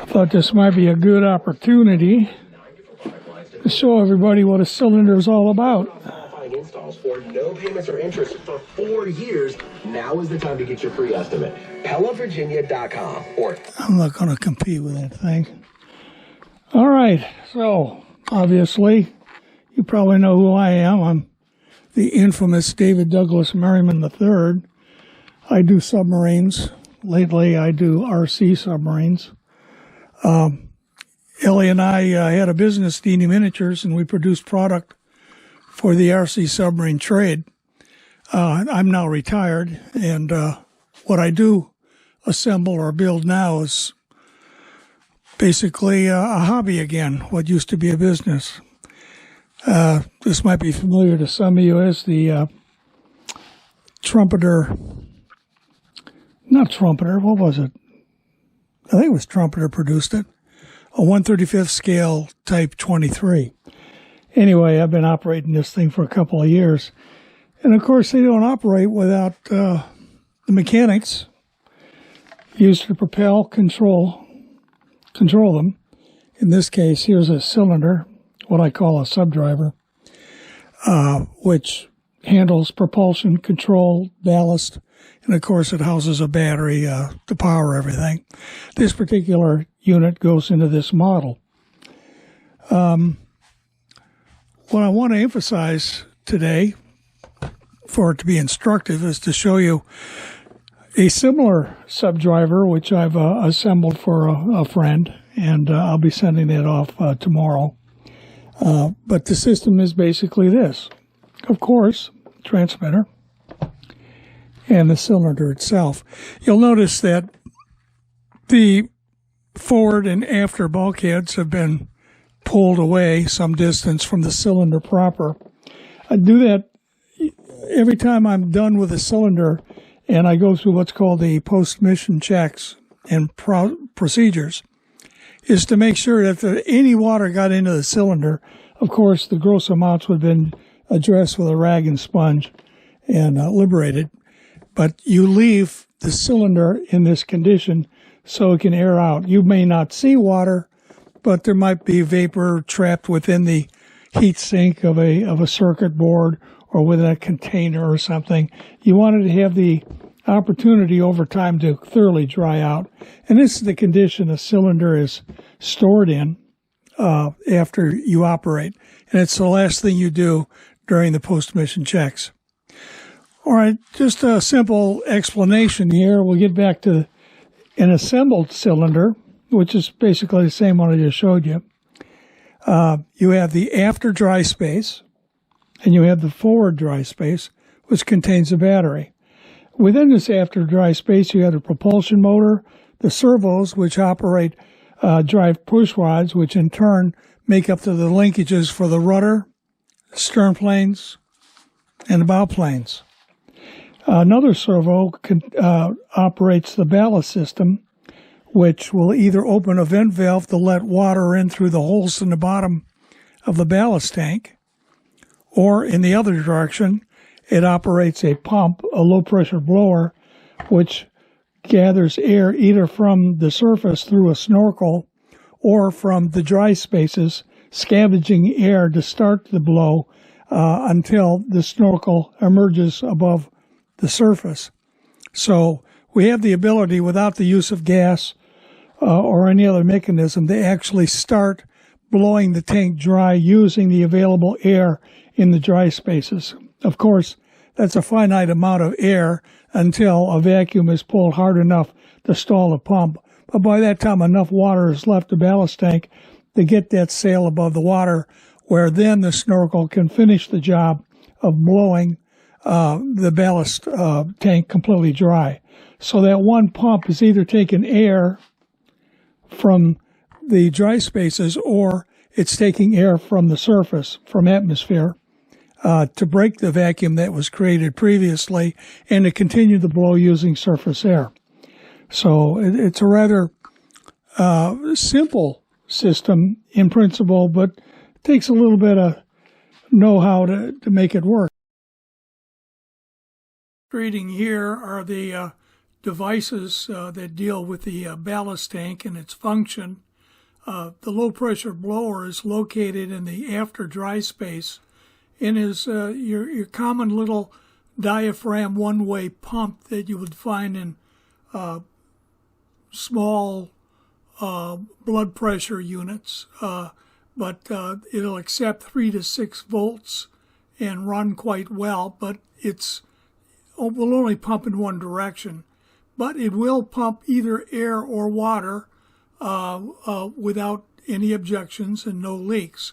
I thought this might be a good opportunity to show everybody what a cylinder is all about. Installs for no payments or interest for 4 years. Now is the time to get your free estimate. PellaVirginia.com or I'm not going to compete with that thing. All right, so obviously you probably know who I am. I'm the infamous David Douglas Merriman III. I do submarines. Lately I do RC submarines. Ellie and I had a business, D&E Miniatures, and we produced product for the RC submarine trade. I'm now retired, and what I do assemble or build now is basically a hobby again, what used to be a business. This might be familiar to some of you as the Trumpeter, not Trumpeter, what was it? I think it was Trumpeter produced it, a 1/35th scale Type 23. Anyway, I've been operating this thing for a couple of years. And of course, they don't operate without the mechanics used to propel, control them. In this case, here's a cylinder, what I call a SubDriver, which handles propulsion, control, ballast, and of course it houses a battery to power everything. This particular unit goes into this model. What I want to emphasize today, for it to be instructive, is to show you a similar SubDriver, which I've assembled for a friend, and I'll be sending it off tomorrow. But the system is basically this. Of course, transmitter and the cylinder itself. You'll notice that the forward and after bulkheads have been pulled away some distance from the cylinder proper. I do that every time I'm done with the cylinder, and I go through what's called the post-mission checks and procedures, is to make sure that if any water got into the cylinder, of course the gross amounts would have been addressed with a rag and sponge and liberated. But you leave the cylinder in this condition so it can air out. You may not see water, but there might be vapor trapped within the heat sink of a circuit board or within a container or something. You wanted to have the opportunity over time to thoroughly dry out. And this is the condition a cylinder is stored in after you operate. And it's the last thing you do during the post-mission checks. All right, just a simple explanation here. We'll get back to an assembled cylinder, which is basically the same one I just showed you. You have the after dry space, and you have the forward dry space, which contains the battery. Within this after dry space, you have the propulsion motor, the servos, which operate drive push rods, which in turn make up to the linkages for the rudder, stern planes, and the bow planes. Another servo operates the ballast system, which will either open a vent valve to let water in through the holes in the bottom of the ballast tank, or in the other direction, it operates a pump, a low-pressure blower, which gathers air either from the surface through a snorkel or from the dry spaces, scavenging air to start the blow until the snorkel emerges above the surface. So we have the ability, without the use of gas or any other mechanism, to actually start blowing the tank dry using the available air in the dry spaces. Of course, that's a finite amount of air until a vacuum is pulled hard enough to stall the pump. But by that time, enough water has left the ballast tank to get that sail above the water, where then the snorkel can finish the job of blowing the ballast tank completely dry. So that one pump is either taking air from the dry spaces or it's taking air from the surface, from atmosphere, to break the vacuum that was created previously and to continue the blow using surface air. So it's a rather simple system in principle, but it takes a little bit of know-how to make it work. Reading here are the devices that deal with the ballast tank and its function. The low-pressure blower is located in the after dry space and is your common little diaphragm one-way pump that you would find in small blood pressure units, but it'll accept 3 to 6 volts and run quite well, but will only pump in one direction. But it will pump either air or water without any objections and no leaks.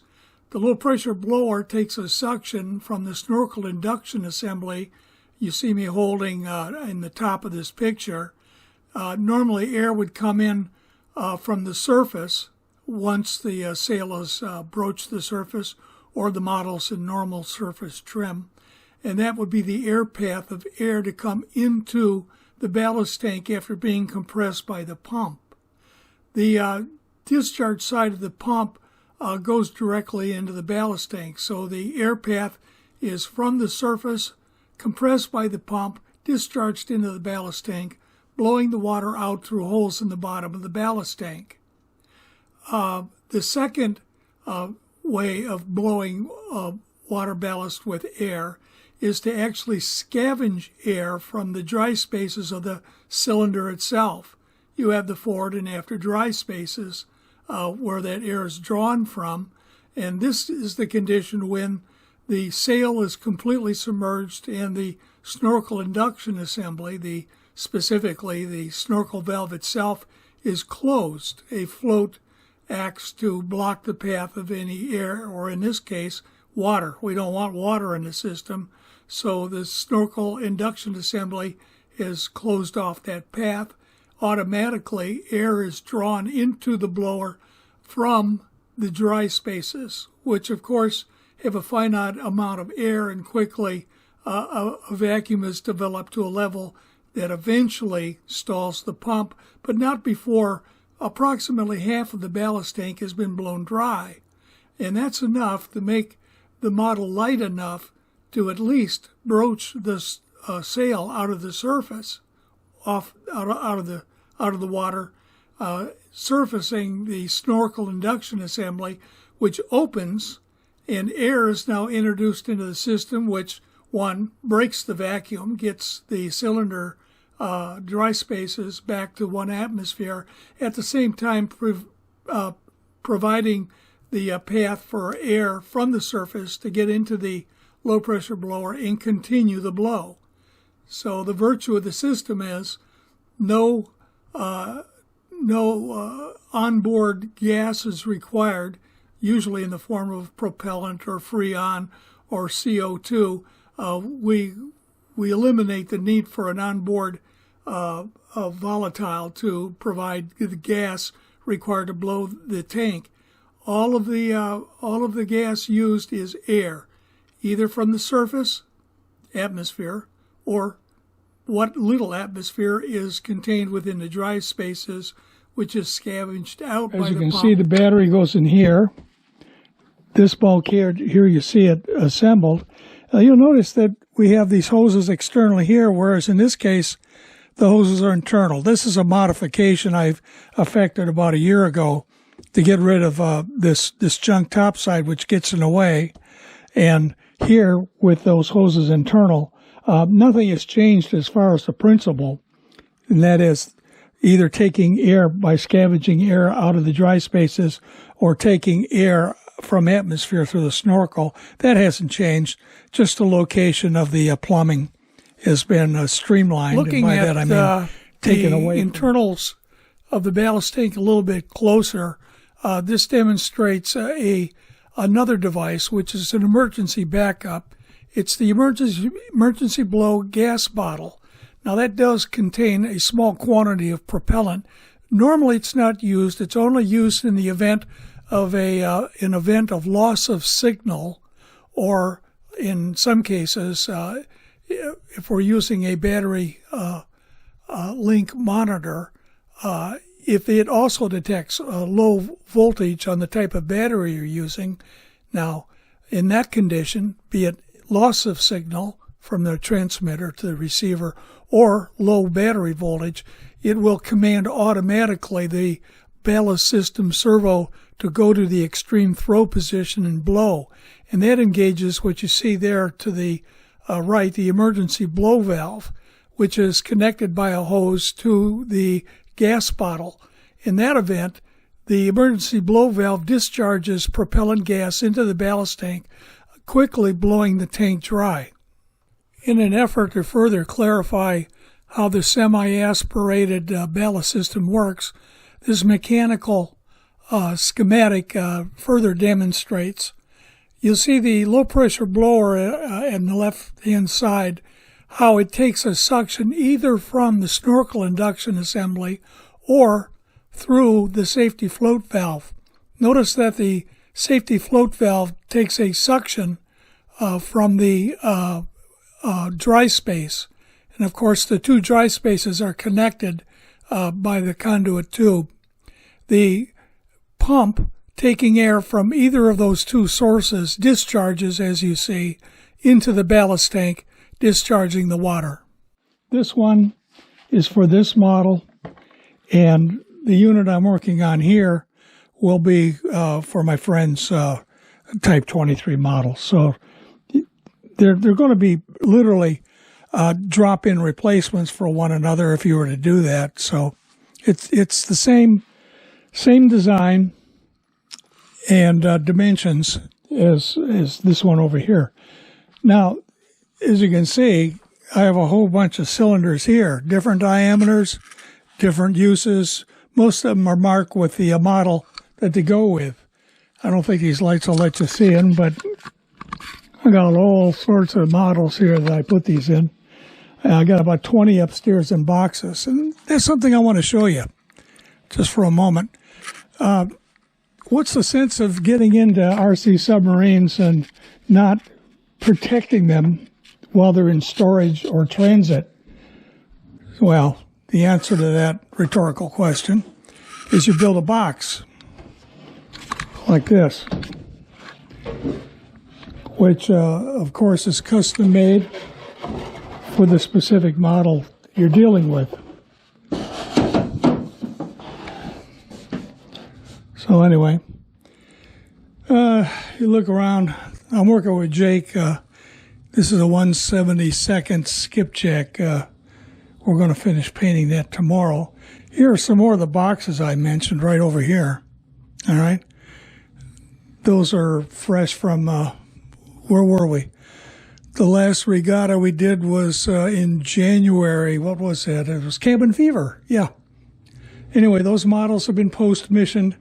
The low-pressure blower takes a suction from the snorkel induction assembly you see me holding in the top of this picture. Normally, air would come in from the surface once the sail is broached the surface or the model's in normal surface trim. And that would be the air path of air to come into the ballast tank after being compressed by the pump. The discharge side of the pump goes directly into the ballast tank. So the air path is from the surface, compressed by the pump, discharged into the ballast tank, blowing the water out through holes in the bottom of the ballast tank. The second way of blowing water ballast with air is to actually scavenge air from the dry spaces of the cylinder itself. You have the forward and after dry spaces where that air is drawn from, and this is the condition when the sail is completely submerged and the snorkel induction assembly, specifically the snorkel valve itself, is closed. A float acts to block the path of any air, or in this case, water. We don't want water in the system, so the snorkel induction assembly is closed off that path. Automatically, air is drawn into the blower from the dry spaces, which of course have a finite amount of air, and quickly a vacuum is developed to a level that eventually stalls the pump, but not before approximately half of the ballast tank has been blown dry. And that's enough to make the model light enough to at least broach the sail out of the surface, out of the water, surfacing the snorkel induction assembly, which opens, and air is now introduced into the system, which breaks the vacuum, gets the cylinder dry spaces back to 1 atmosphere, at the same time providing the path for air from the surface to get into the low pressure blower and continue the blow. So the virtue of the system is no onboard gas is required, usually in the form of propellant or Freon or CO2. We eliminate the need for an onboard volatile to provide the gas required to blow the tank. All of the gas used is air, either from the surface, atmosphere, or what little atmosphere is contained within the dry spaces, which is scavenged out by the pump. As you can see, the battery goes in here. This bulkhead here, you see it assembled. You'll notice that we have these hoses externally here, whereas in this case, the hoses are internal. This is a modification I've effected about a year ago to get rid of this junk topside, which gets in the way. And here, with those hoses internal, nothing has changed as far as the principle, and that is either taking air by scavenging air out of the dry spaces or taking air from atmosphere through the snorkel. That hasn't changed. Just the location of the plumbing has been streamlined. Looking and by at that I mean taken away. The internals of the ballast tank a little bit closer, this demonstrates another device, which is an emergency backup. It's the emergency blow gas bottle. Now that does contain a small quantity of propellant. Normally it's not used. It's only used in the event of an event of loss of signal, or in some cases, if we're using a battery link monitor, if it also detects low voltage on the type of battery you're using. Now, in that condition, be it loss of signal from the transmitter to the receiver, or low battery voltage, it will command automatically the ballast system servo to go to the extreme throw position and blow. And that engages what you see there to the right, the emergency blow valve, which is connected by a hose to the gas bottle. In that event, the emergency blow valve discharges propellant gas into the ballast tank, quickly blowing the tank dry. In an effort to further clarify how the semi-aspirated ballast system works, this mechanical schematic further demonstrates. You'll see the low-pressure blower on the left-hand side, how it takes a suction either from the snorkel induction assembly or through the safety float valve. Notice that the safety float valve takes a suction from the dry space. And of course, the two dry spaces are connected by the conduit tube. The pump, taking air from either of those two sources, discharges, as you see, into the ballast tank, discharging the water. This one is for this model, and the unit I'm working on here will be for my friend's Type 23 model. So they're going to be literally drop-in replacements for one another if you were to do that. So it's the same design and dimensions as this one over here. Now, as you can see, I have a whole bunch of cylinders here, different diameters, different uses. Most of them are marked with the model that they go with. I don't think these lights will let you see them, but I got all sorts of models here that I put these in. I got about 20 upstairs in boxes, and that's something I want to show you just for a moment. What's the sense of getting into RC submarines and not protecting them while they're in storage or transit? Well, the answer to that rhetorical question is you build a box like this, which, of course, is custom made for the specific model you're dealing with. So anyway, you look around. I'm working with Jake. This is a 1/72 skipjack. We're going to finish painting that tomorrow. Here are some more of the boxes I mentioned right over here. All right. Those are fresh from, where were we? The last regatta we did was in January. What was that? It was Cabin Fever. Yeah. Anyway, those models have been post-missioned.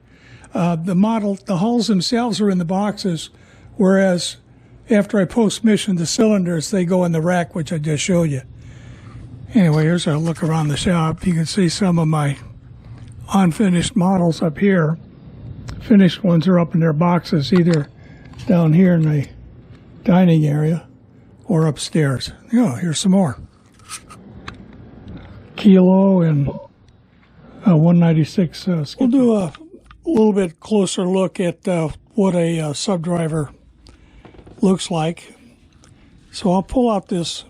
The hulls themselves are in the boxes, whereas after I post-mission the cylinders, they go in the rack, which I just showed you. Anyway, here's a look around the shop. You can see some of my unfinished models up here. Finished ones are up in their boxes, either down here in the dining area or upstairs. Oh, here's some more. Kilo and 196. We'll do a little bit closer look at what a SubDriver looks like. So I'll pull out this,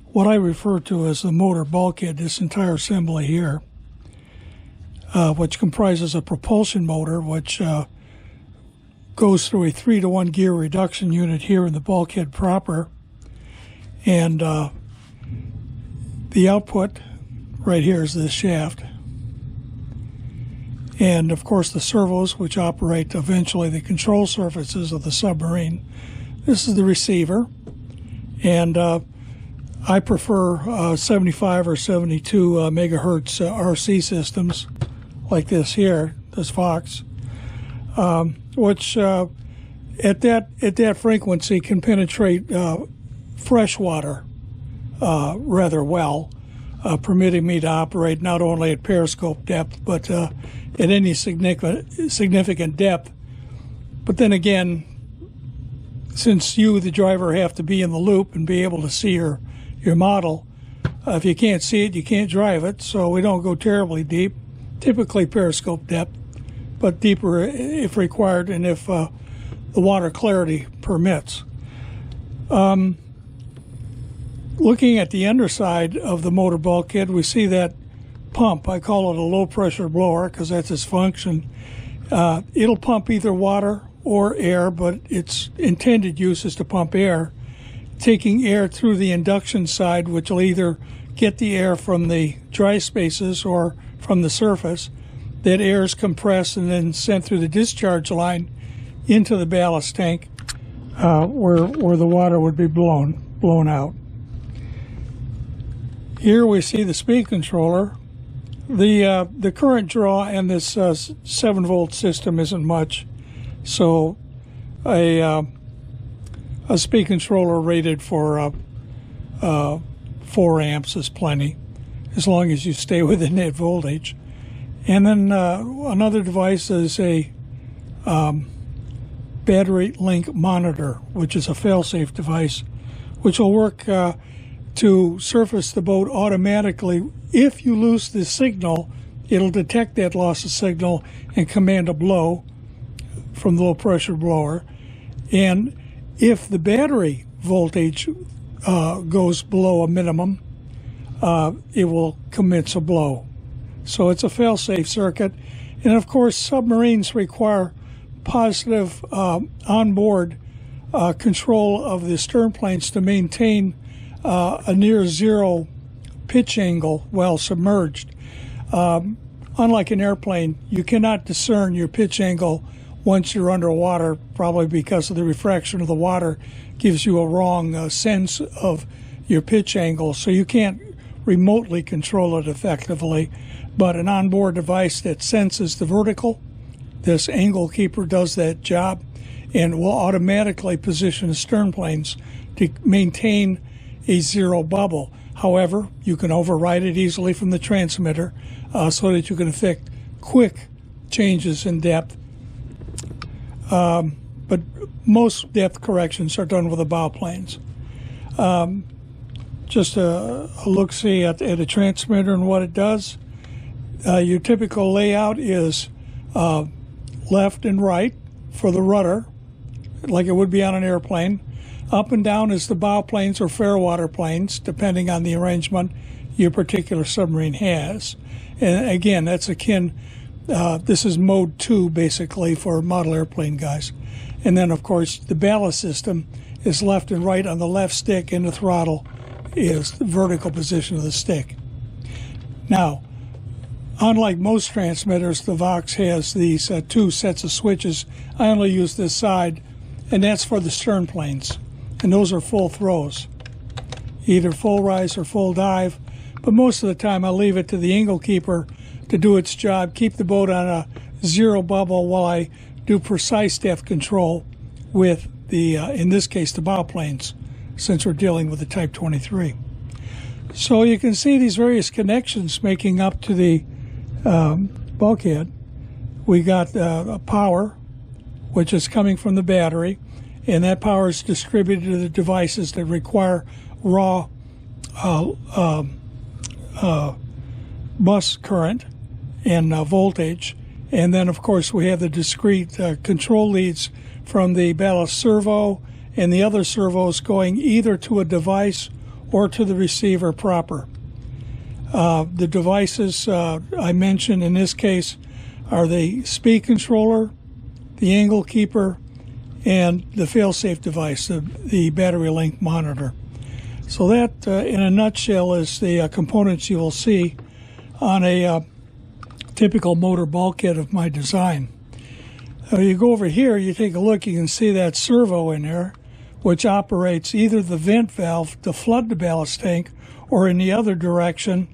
what I refer to as the motor bulkhead, this entire assembly here, which comprises a propulsion motor, which goes through a 3-to-1 gear reduction unit here in the bulkhead proper. And the output right here is this shaft. And, of course, the servos, which operate eventually the control surfaces of the submarine. This is the receiver. And I prefer 75 or 72 megahertz RC systems like this here, this Fox, which at that frequency can penetrate fresh water rather well, permitting me to operate not only at periscope depth, but at any significant depth. But then again, since you, the driver, have to be in the loop and be able to see your model, if you can't see it, you can't drive it. So we don't go terribly deep, typically periscope depth, but deeper if required and if the water clarity permits. Looking at the underside of the motor bulkhead, we see that pump. I call it a low-pressure blower because that's its function. It'll pump either water or air, but its intended use is to pump air, taking air through the induction side, which will either get the air from the dry spaces or from the surface. That air is compressed and then sent through the discharge line into the ballast tank, where the water would be blown out. Here we see the speed controller. The current draw in this 7-volt system isn't much, so a speed controller rated for 4 amps is plenty, as long as you stay within that voltage. And then another device is a battery link monitor, which is a fail-safe device, which will work to surface the boat automatically. If you lose the signal, it'll detect that loss of signal and command a blow from the low-pressure blower. And if the battery voltage goes below a minimum, it will commence a blow. So it's a fail-safe circuit. And of course, submarines require positive onboard control of the stern planes to maintain a near zero pitch angle while submerged. Unlike an airplane, you cannot discern your pitch angle once you're underwater, probably because of the refraction of the water gives you a wrong sense of your pitch angle, so you can't remotely control it effectively. But an onboard device that senses the vertical, this angle keeper does that job and will automatically position the stern planes to maintain a zero bubble. However, you can override it easily from the transmitter so that you can effect quick changes in depth. But most depth corrections are done with the bow planes. Just a look-see at a transmitter and what it does. Your typical layout is left and right for the rudder, like it would be on an airplane. Up and down is the bow planes or fairwater planes, depending on the arrangement your particular submarine has. And again, that's akin, this is mode 2 basically for model airplane guys. And then of course the ballast system is left and right on the left stick, and the throttle is the vertical position of the stick. Now, unlike most transmitters, the Vox has these 2 sets of switches. I only use this side, and that's for the stern planes. And those are full throws, either full rise or full dive. But most of the time, I'll leave it to the angle keeper to do its job, keep the boat on a zero bubble while I do precise depth control with the, in this case, the bow planes, since we're dealing with the Type 23. So you can see these various connections making up to the bulkhead. We got power, which is coming from the battery, and that power is distributed to the devices that require raw bus current and voltage. And then, of course, we have the discrete control leads from the ballast servo and the other servos going either to a device or to the receiver proper. The devices I mentioned in this case are the speed controller, the angle keeper, and the fail-safe device, the battery link monitor. So that, in a nutshell, is the components you will see on a typical motor bulkhead of my design. You go over here, you take a look, you can see that servo in there, which operates either the vent valve to flood the ballast tank, or in the other direction,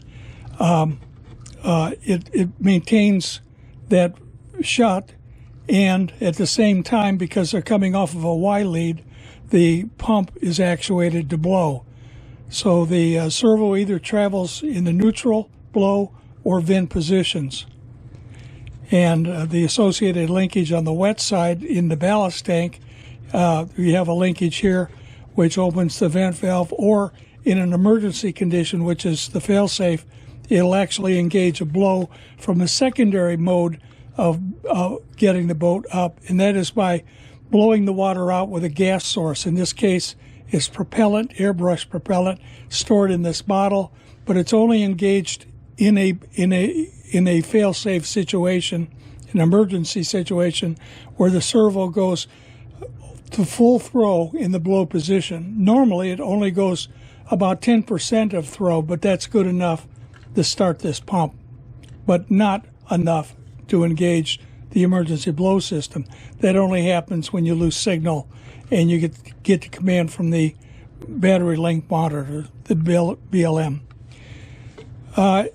it maintains that shut, and at the same time, because they're coming off of a Y lead, the pump is actuated to blow. So the servo either travels in the neutral, blow, or vent positions. And the associated linkage on the wet side in the ballast tank, you have a linkage here which opens the vent valve, or in an emergency condition, which is the fail-safe, it'll actually engage a blow from a secondary mode of getting the boat up, and that is by blowing the water out with a gas source. In this case, is propellant, airbrush propellant, stored in this bottle, but it's only engaged in a fail-safe situation, an emergency situation, where the servo goes to full throw in the blow position. Normally, it only goes about 10% of throw, but that's good enough to start this pump, but not enough to engage the emergency blow system. That only happens when you lose signal and you get the command from the battery link monitor, the BLM.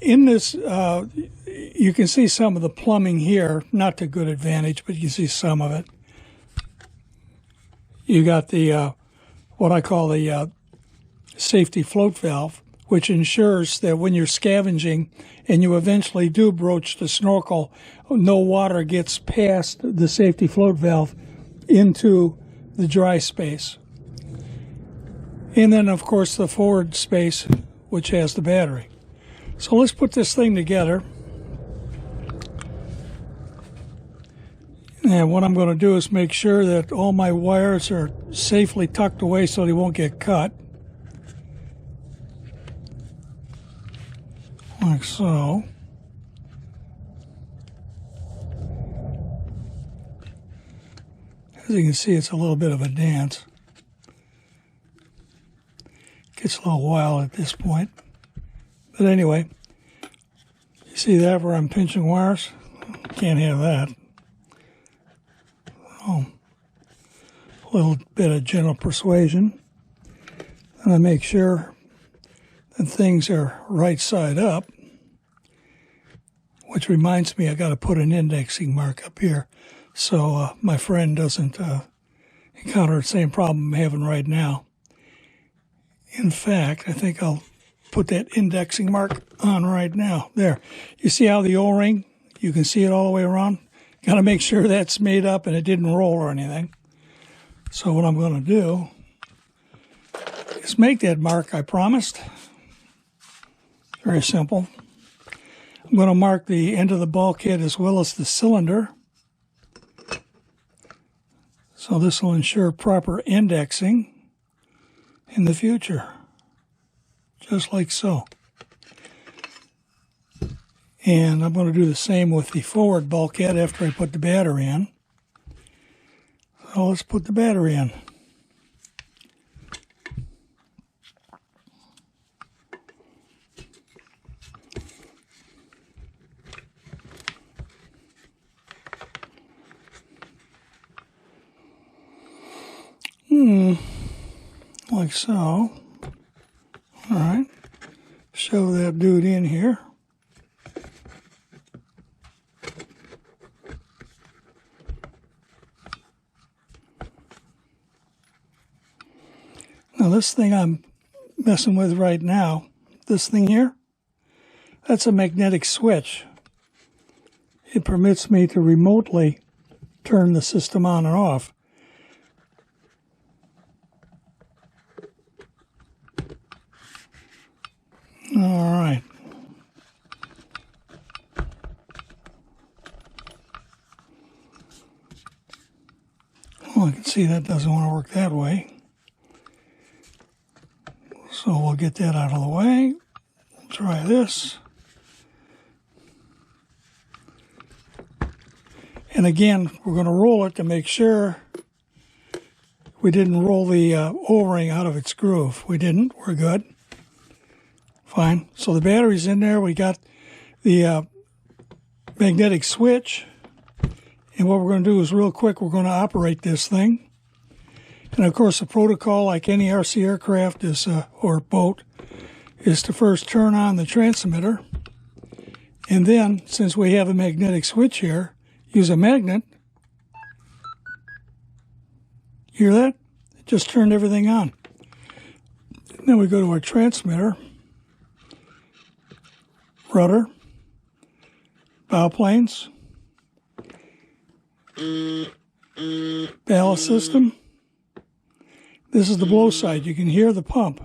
In this, you can see some of the plumbing here, not to good advantage, but you can see some of it. You got the, what I call the safety float valve, which ensures that when you're scavenging and you eventually do broach the snorkel, no water gets past the safety float valve into the dry space. And then, of course, the forward space, which has the battery. So let's put this thing together. And what I'm going to do is make sure that all my wires are safely tucked away so they won't get cut. Like so. As you can see, it's a little bit of a dance. Gets a little wild at this point. But anyway, you see that where I'm pinching wires? Can't have that. Oh, a little bit of gentle persuasion. And I make sure that things are right side up, which reminds me I got to put an indexing mark up here so my friend doesn't encounter the same problem I'm having right now. In fact, I think I'll put that indexing mark on right now. There. You see how the O-ring, you can see it all the way around? Got to make sure that's made up and it didn't roll or anything. So what I'm going to do is make that mark I promised. Very simple. I'm going to mark the end of the bulkhead as well as the cylinder. So this will ensure proper indexing in the future. Just like so. And I'm going to do the same with the forward bulkhead after I put the battery in. So let's put the battery in. Like so. All right. Shove that dude in here. Now this thing I'm messing with right now, this thing here, that's a magnetic switch. It permits me to remotely turn the system on and off. All right. Well, I can see that doesn't want to work that way. So we'll get that out of the way. We'll try this. And again, we're going to roll it to make sure we didn't roll the O-ring out of its groove. We didn't. We're good. Fine. So the battery's in there. We got the magnetic switch. And what we're going to do is real quick, we're going to operate this thing. And of course, the protocol, like any RC aircraft is, or boat, is to first turn on the transmitter. And then, since we have a magnetic switch here, use a magnet. Hear that? It just turned everything on. And then we go to our transmitter. Rudder, bow planes, ballast system. This is the blow side. You can hear the pump.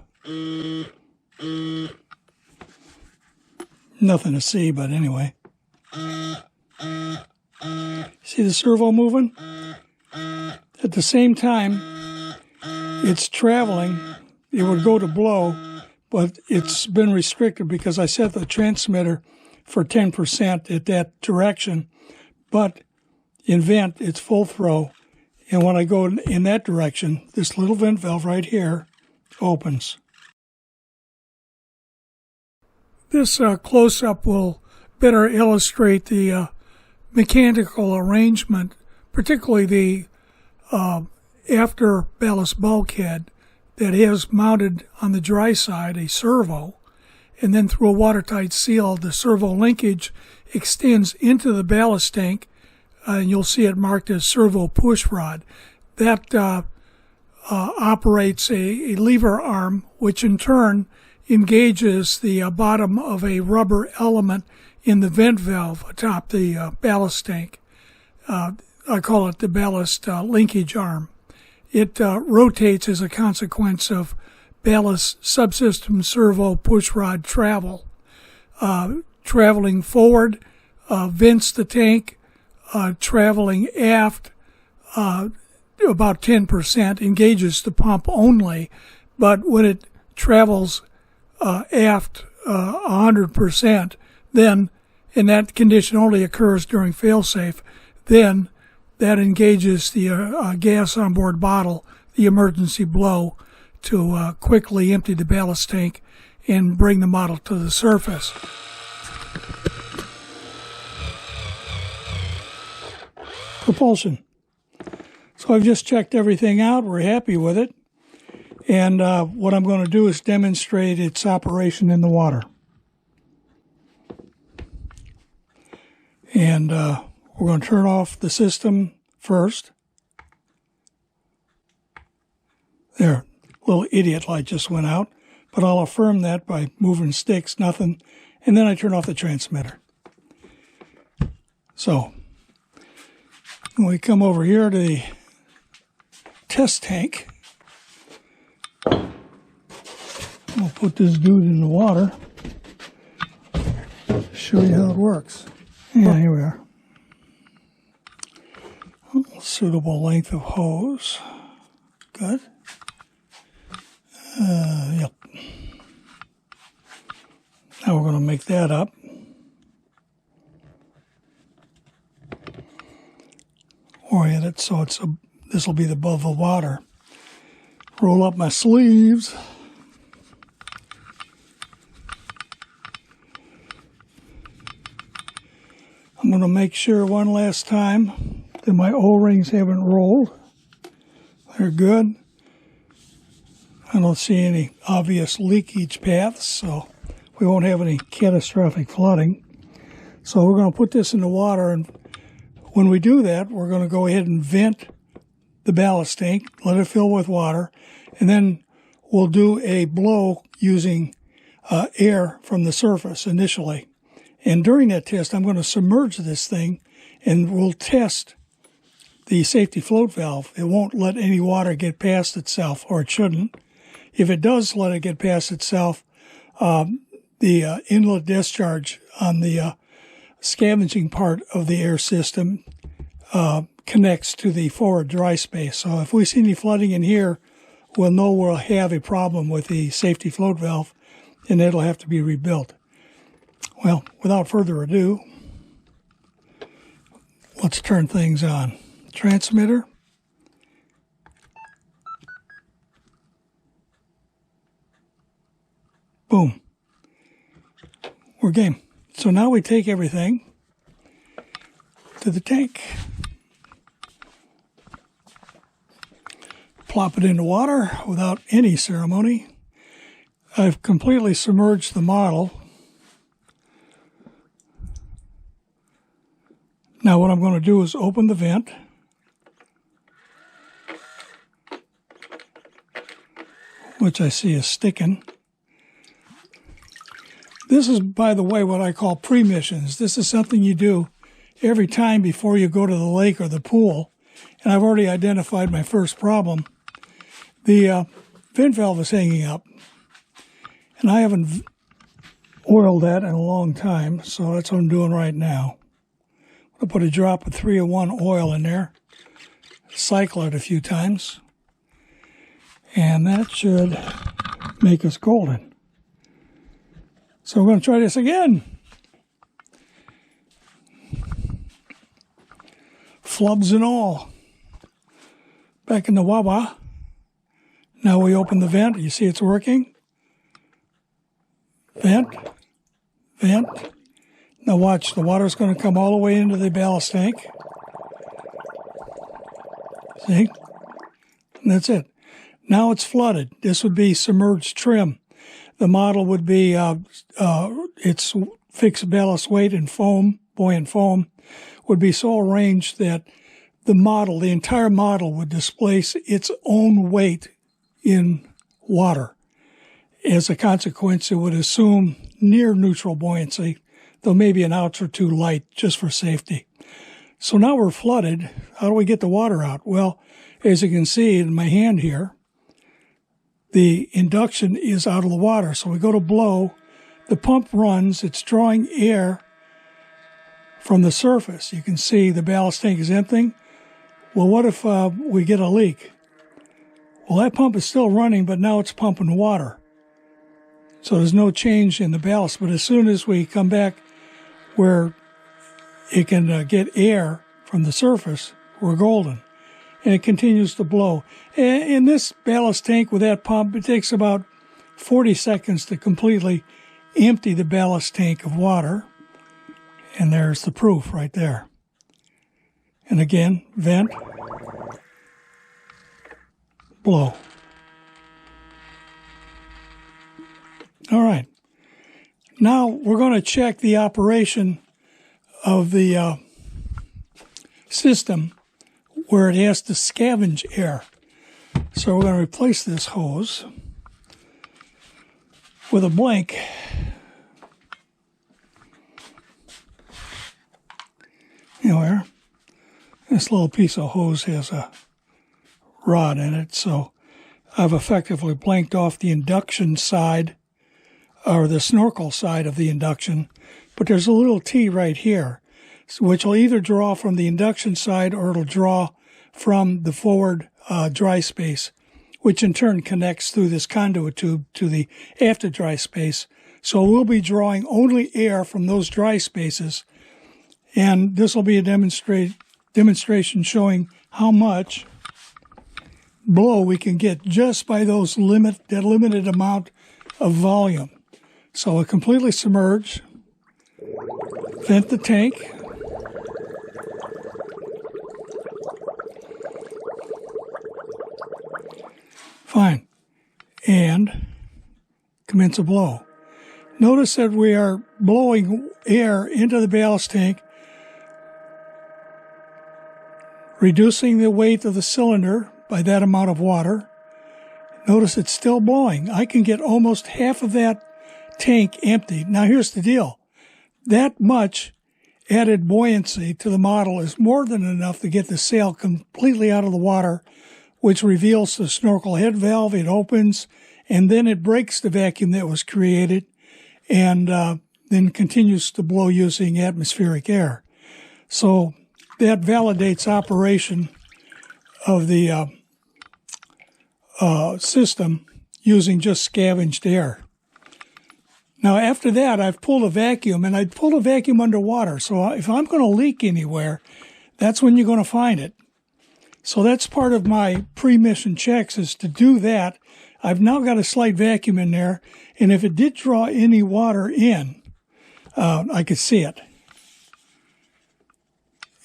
Nothing to see, but anyway. See the servo moving? At the same time, it's traveling. It would go to blow, but it's been restricted because I set the transmitter for 10% at that direction. But in vent, it's full throw. And when I go in that direction, this little vent valve right here opens. This close-up will better illustrate the mechanical arrangement, particularly the after ballast bulkhead that has mounted on the dry side a servo, and then through a watertight seal, the servo linkage extends into the ballast tank, and you'll see it marked as servo push rod. That operates a lever arm, which in turn engages the bottom of a rubber element in the vent valve atop the ballast tank. I call it the ballast linkage arm. It rotates as a consequence of ballast subsystem servo push rod travel. Traveling forward vents the tank, traveling aft about 10%, engages the pump only, but when it travels aft 100%, then, and that condition only occurs during failsafe, then that engages the gas on board bottle, the emergency blow, to quickly empty the ballast tank and bring the model to the surface. Propulsion. So I've just checked everything out. We're happy with it. And what I'm going to do is demonstrate its operation in the water. And we're going to turn off the system first. There, little idiot light just went out, but I'll affirm that by moving sticks, nothing, and then I turn off the transmitter. So, when we come over here to the test tank, we'll put this dude in the water, show you how it works. Yeah, here we are. Suitable length of hose. Good. Yep. Now we're going to make that up. Orient it so this will be above the water. Roll up my sleeves. I'm going to make sure one last time that my O-rings haven't rolled. They're good. I don't see any obvious leakage paths, so we won't have any catastrophic flooding. So we're going to put this in the water, and when we do that, we're going to go ahead and vent the ballast tank, let it fill with water, and then we'll do a blow using air from the surface initially. And during that test, I'm going to submerge this thing, and we'll test the safety float valve. It won't let any water get past itself, or it shouldn't. If it does let it get past itself, the inlet discharge on the scavenging part of the air system connects to the forward dry space. So if we see any flooding in here, we'll know we'll have a problem with the safety float valve, and it'll have to be rebuilt. Well, without further ado, let's turn things on. Transmitter. Boom. We're game. So now we take everything to the tank. Plop it into water without any ceremony. I've completely submerged the model. Now what I'm going to do is open the vent. Which I see is sticking. This is, by the way, what I call pre-missions. This is something you do every time before you go to the lake or the pool. And I've already identified my first problem. The vent valve is hanging up. And I haven't oiled that in a long time, so that's what I'm doing right now. I'll put a drop of 3-in-1 oil in there, cycle it a few times, And that should make us golden. So we're going to try this again. Flubs and all. Back in the Wawa. Now we open the vent. You see it's working. Vent. Vent. Now watch, the water's going to come all the way into the ballast tank. See? And that's it. Now it's flooded. This would be submerged trim. The model would be its fixed ballast weight and foam, buoyant foam, would be so arranged that the entire model would displace its own weight in water. As a consequence, it would assume near neutral buoyancy, though maybe an ounce or two light just for safety. So now we're flooded. How do we get the water out? Well, as you can see in my hand here, the induction is out of the water. So we go to blow, the pump runs, it's drawing air from the surface. You can see the ballast tank is emptying. Well, what if we get a leak? Well, that pump is still running, but now it's pumping water. So there's no change in the ballast. But as soon as we come back where it can get air from the surface, we're golden. And it continues to blow. In this ballast tank with that pump, it takes about 40 seconds to completely empty the ballast tank of water. And there's the proof right there. And again, vent, blow. All right. Now we're going to check the operation of the system where it has to scavenge air. So we're going to replace this hose with a blank. Anywhere. This little piece of hose has a rod in it, so I've effectively blanked off the induction side, or the snorkel side of the induction, but there's a little T right here, which will either draw from the induction side or it'll draw from the forward dry space, which in turn connects through this conduit tube to the after dry space. So we'll be drawing only air from those dry spaces, and this will be a demonstration showing how much blow we can get just by that limited amount of volume. So completely submerge, vent the tank, fine, and commence a blow. Notice that we are blowing air into the ballast tank, reducing the weight of the cylinder by that amount of water. Notice it's still blowing. I can get almost half of that tank empty. Now here's the deal. That much added buoyancy to the model is more than enough to get the sail completely out of the water, which reveals the snorkel head valve. It opens, and then it breaks the vacuum that was created, and then continues to blow using atmospheric air. So that validates operation of the system using just scavenged air. Now, after that, I've pulled a vacuum, and I'd pulled a vacuum underwater. So if I'm going to leak anywhere, that's when you're going to find it. So that's part of my pre-mission checks, is to do that. I've now got a slight vacuum in there, and if it did draw any water in, I could see it.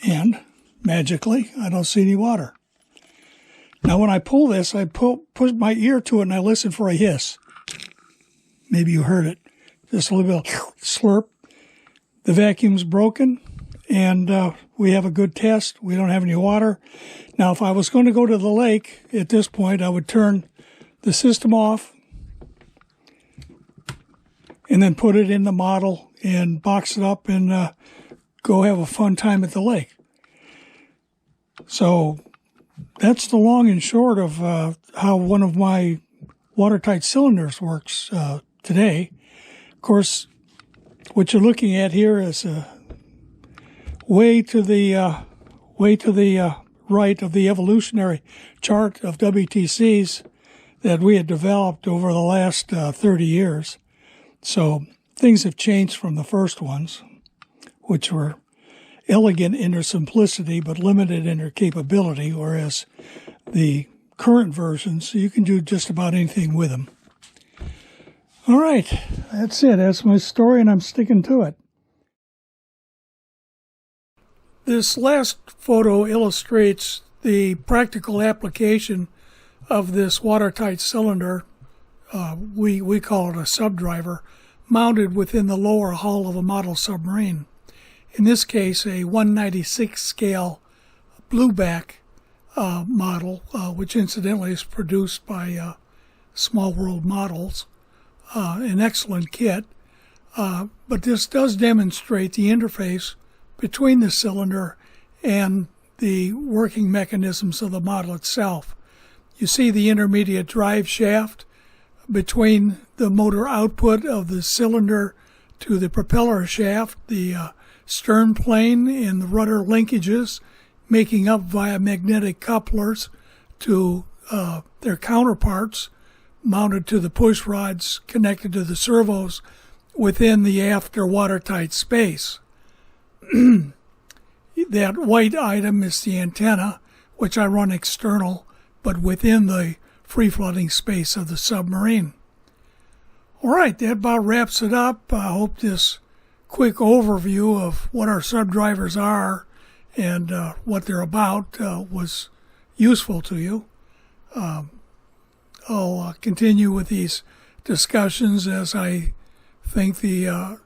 And magically, I don't see any water. Now, when I pull this, I push my ear to it and I listen for a hiss. Maybe you heard it. Just a little bit of slurp. The vacuum's broken, and we have a good test. We don't have any water. Now, if I was going to go to the lake at this point, I would turn the system off and then put it in the model and box it up and go have a fun time at the lake. So that's the long and short of how one of my watertight cylinders works today. Of course, what you're looking at here is way to the right of the evolutionary chart of WTCs. that we had developed over the last 30 years. So things have changed from the first ones, which were elegant in their simplicity but limited in their capability, whereas the current versions, you can do just about anything with them. All right, that's it. That's my story, and I'm sticking to it. This last photo illustrates the practical application of this watertight cylinder. We call it a subdriver, mounted within the lower hull of a model submarine. In this case, a 196 scale blueback model, which incidentally is produced by Small World Models, an excellent kit. But this does demonstrate the interface between the cylinder and the working mechanisms of the model itself. You see the intermediate drive shaft between the motor output of the cylinder to the propeller shaft, the stern plane and the rudder linkages making up via magnetic couplers to their counterparts mounted to the push rods connected to the servos within the after watertight space. That white item is the antenna, which I run external, but within the free-floating space of the submarine. All right, that about wraps it up. I hope this quick overview of what our subdrivers are and what they're about was useful to you. I'll continue with these discussions as I think the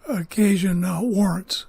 occasion warrants.